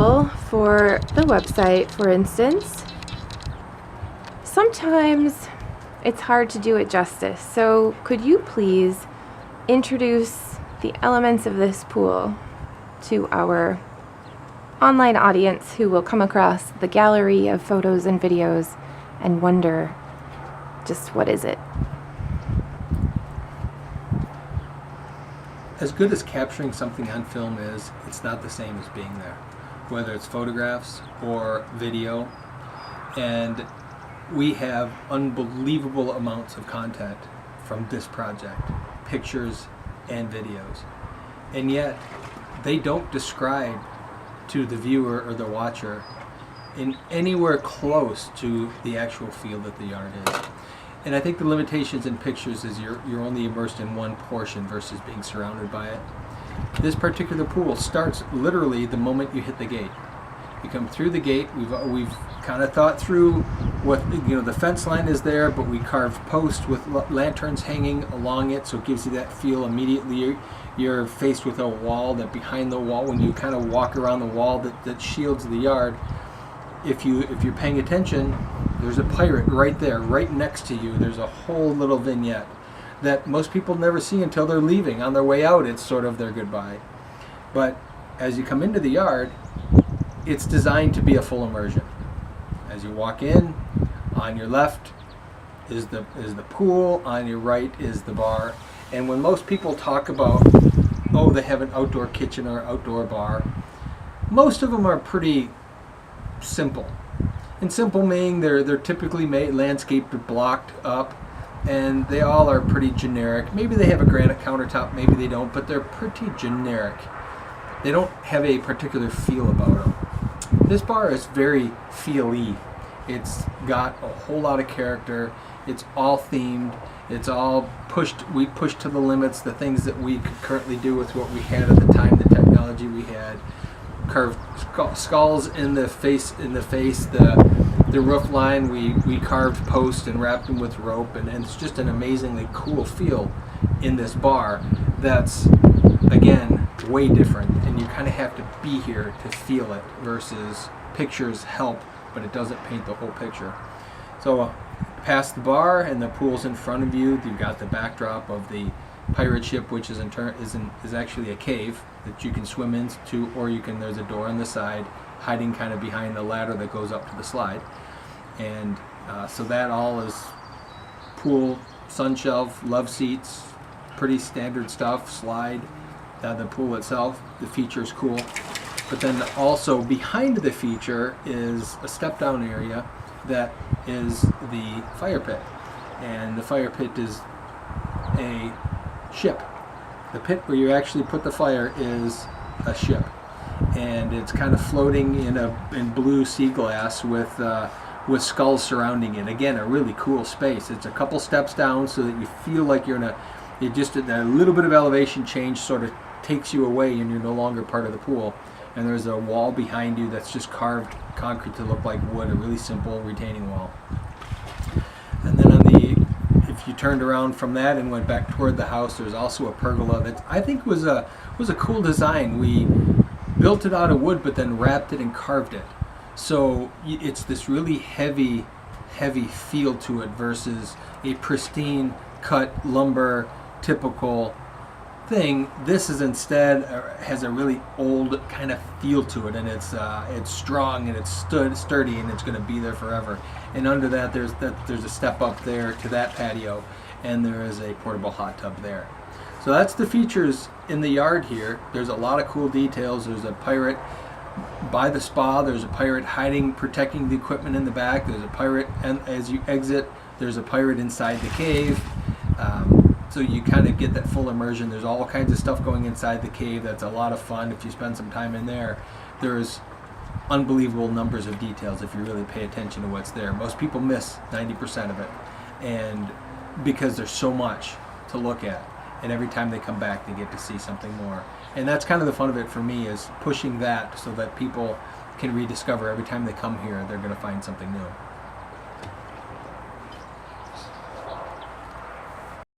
pool for the website, for instance, sometimes it's hard to do it justice. So could you please introduce the elements of this pool to our online audience who will come across the gallery of photos and videos and wonder, just what is it? As good as capturing something on film is, it's not the same as being there, whether it's photographs or video. And we have unbelievable amounts of content from this project, pictures and videos. And yet, they don't describe to the viewer or the watcher in anywhere close to the actual feel that the yard is. And I think the limitations in pictures is you're only immersed in one portion versus being surrounded by it. This particular pool starts literally the moment you hit the gate. You come through the gate. We've kind of thought through what, the fence line is there, but we carved posts with lanterns hanging along it, so it gives you that feel immediately. You're faced with a wall, that behind the wall, when you kind of walk around the wall that shields the yard, if you're paying attention, there's a pirate right there, right next to you. There's a whole little vignette that most people never see until they're leaving. On their way out, it's sort of their goodbye. But as you come into the yard, it's designed to be a full immersion. As you walk in, on your left is the pool, on your right is the bar. And when most people talk about, oh, they have an outdoor kitchen or outdoor bar, most of them are pretty simple. And simple meaning they're typically made landscaped or blocked up, and they all are pretty generic. Maybe they have a granite countertop, maybe they don't, but they're pretty generic. They don't have a particular feel about them. This bar is very feel-y. It's got a whole lot of character. It's all themed. It's all pushed. We pushed to the limits the things that we could currently do with what we had at the time, the technology we had. Curved skulls in the face. The roof line, we carved posts and wrapped them with rope, and it's just an amazingly cool feel in this bar that's, again, way different, and you kind of have to be here to feel it, versus pictures help, but it doesn't paint the whole picture. So past the bar and the pool's in front of you, you've got the backdrop of the pirate ship, which is actually a cave that you can swim into, or there's a door on the side hiding kind of behind the ladder that goes up to the slide. And so that all is pool, sun shelf, love seats, pretty standard stuff, slide. The pool itself, the feature is cool. But then also behind the feature is a step down area that is the fire pit. And the fire pit is a ship. The pit where you actually put the fire is a ship. And it's kind of floating in blue sea glass with skulls surrounding it. Again, a really cool space. It's a couple steps down so that you feel like you're just a little bit of elevation change sort of takes you away and you're no longer part of the pool. And there's a wall behind you that's just carved concrete to look like wood, a really simple retaining wall. And then if you turned around from that and went back toward the house, there's also a pergola that I think was a cool design. We built it out of wood, but then wrapped it and carved it. So it's this really heavy feel to it versus a pristine cut lumber typical thing. This is instead has a really old kind of feel to it, and it's strong and it's sturdy, and it's going to be there forever. And under that there's a step up there to that patio, and there is a portable hot tub there. So that's the features in the yard here. There's a lot of cool details. There's a pirate by the spa. There's a pirate protecting the equipment in the back. There's a pirate, and as you exit, there's a pirate inside the cave. So you kind of get that full immersion. There's all kinds of stuff going inside the cave that's a lot of fun if you spend some time in there. There's unbelievable numbers of details if you really pay attention to what's there. Most people miss 90% of it, and because there's so much to look at, and every time they come back they get to see something more. And that's kind of the fun of it for me, is pushing that so that people can rediscover every time they come here they're going to find something new.